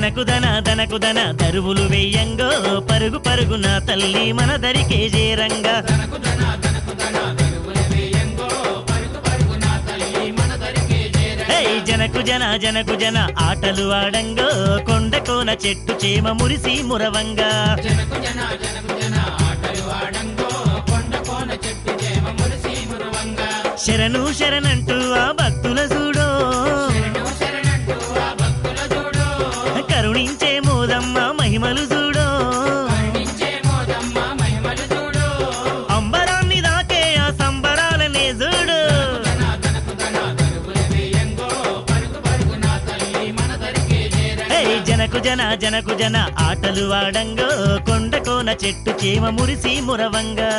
దనకుదన దరువులు వెయ్యంగో పరుగు పరుగున తల్లి మన దరికే చేరంగా జనకు జన ఆటలు ఆడంగో కొండ కోన చెట్టు చేమ మురిసి మురవంగా శరణు శరణంటూ ఆ భక్తుల చూడో కరుణించే మోదమ్మ మహిమలు చూడో అంబరాన్ని దాకే ఆ సంబరాలనే చూడు జనకు జన ఆటలు ఆడంగో కొండ కోన చెట్టు చేమ మురిసి మురవంగా